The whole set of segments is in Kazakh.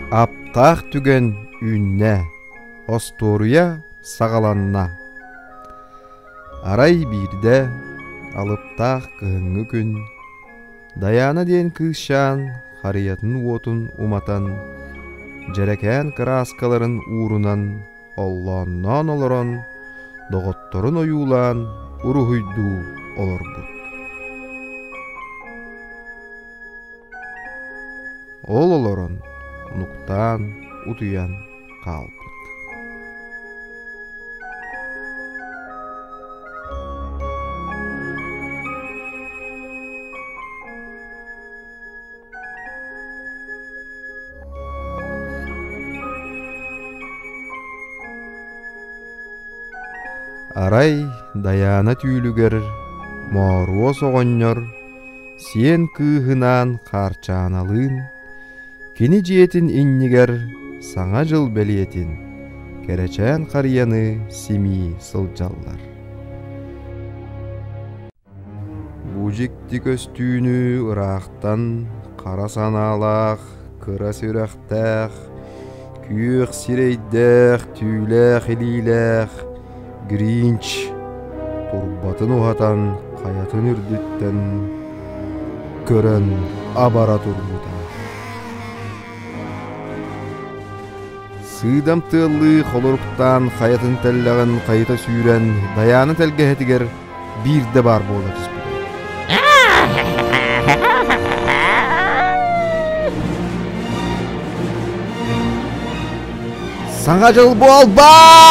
Аптақ түген үнне, осторуя сағаланна. Арай бирде, алыптақ кыңы күн, даяна ден кышан, хариятын отын уматан, жерекән краскаларын урунан, олланнан олорон, доғотторын оюлан, урухуйду олор бұд. Ол олорон, нуктан, утуян қалбыд. Арай даяна түйілігер, моруо соғоннор, сен кыхынан қарчаналын, кені жиетін иннигер саңа жыл бәлиетін, керечен қарияны семи сылжаллар. Бұжекті көстүүнү ырақтан қара саналақ, кыра сүрәқтәқ, күйіқ сирейдәқ, түйләқ илиләқ, Гринч турбатын уғатан, қаятын үрдіттен, көрін абара турбута. Сыдам тылы қолырыптан қаятын тәлләғын қайыта сүйрен, даяны тәлгәхетігер бірді бар болы түспеді. Саңа жыл бол баат!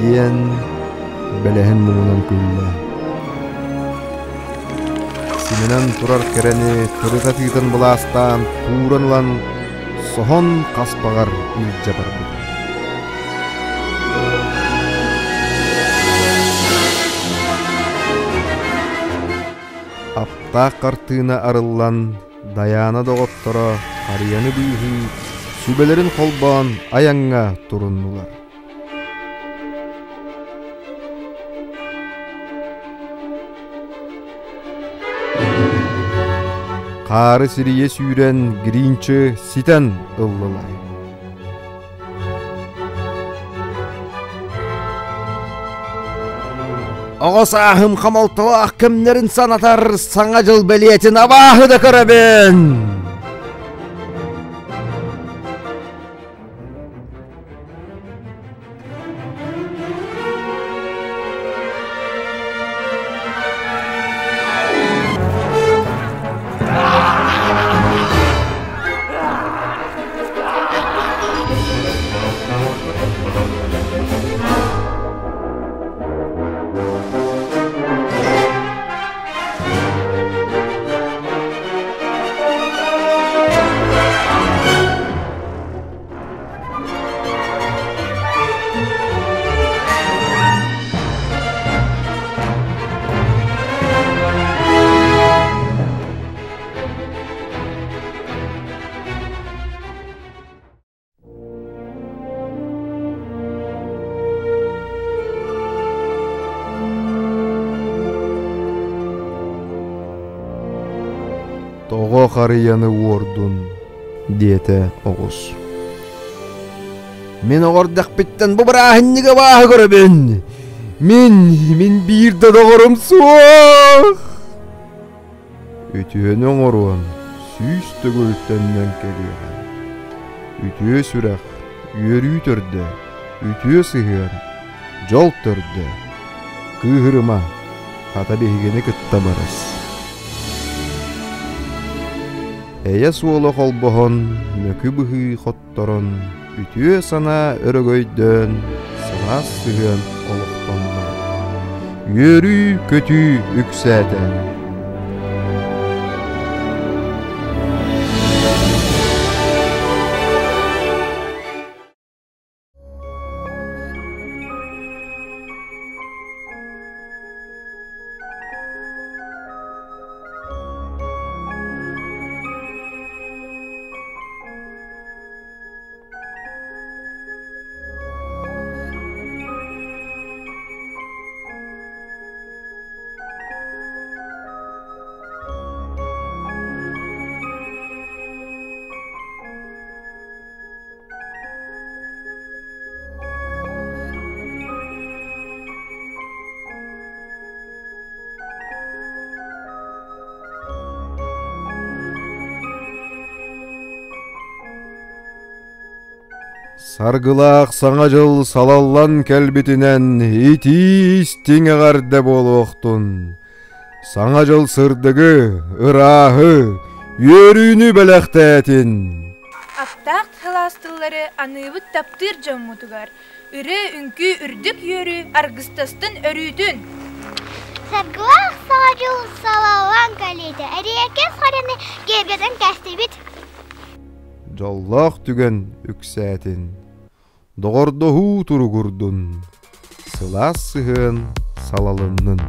Ен бәләхін мұңынан күлі. Сененен тұрар кәрәні кырыта тыйтын бұластан туранлан сохон қаспағар үлджабар бұд. Аптақ қартына арыллан, даяна доғыттыра, қарияны бұйғы, сүбелерін қолбан аяңға тұрыннулар. Қары сирие сүйрен Гринчі ситен ыллылар. Оғыс ахым қамалтылақ кімнерін санатар, саңа жыл бәлиетін абағы да көрәбін. Тоғы қарияны ордун, дете оғыз. Мен оғырдақ біттен бұл бірахыннеге бағы көрібін. Мен бірді доғырым суақ. Үтіен оңыруын сүйісті көлттеннен келеген. Үтіе сүрақ, үйері түрді, үтіе сығын, жол түрді. Күйіріма, қата бейгені күтті барыз. Эйе суолы қолбығын, мөкі бұғы қотторын, үтіе сана өрігөйден, сылас сығын олықтанды. Үйері көті үксәді. Саргылақ саңа жыл салаллан кәлбетінен итис теңеғарда болуқтун. Саңа жыл сырдығы, ырахы, өрүнү бәләқтәтін. Аптақ хыластылары аныбыт таптыр жаммутугар. Үрі үнкі үрдік йөрі аргыстастын өрүтін. Саргылақ саңа жыл салаллан кәлбеті. Әрекке сарыны кергеден кәсті бит. Жаллақ түген үксәтін. Доғырдығы тұру күрдін. Сылас сығын салалынның.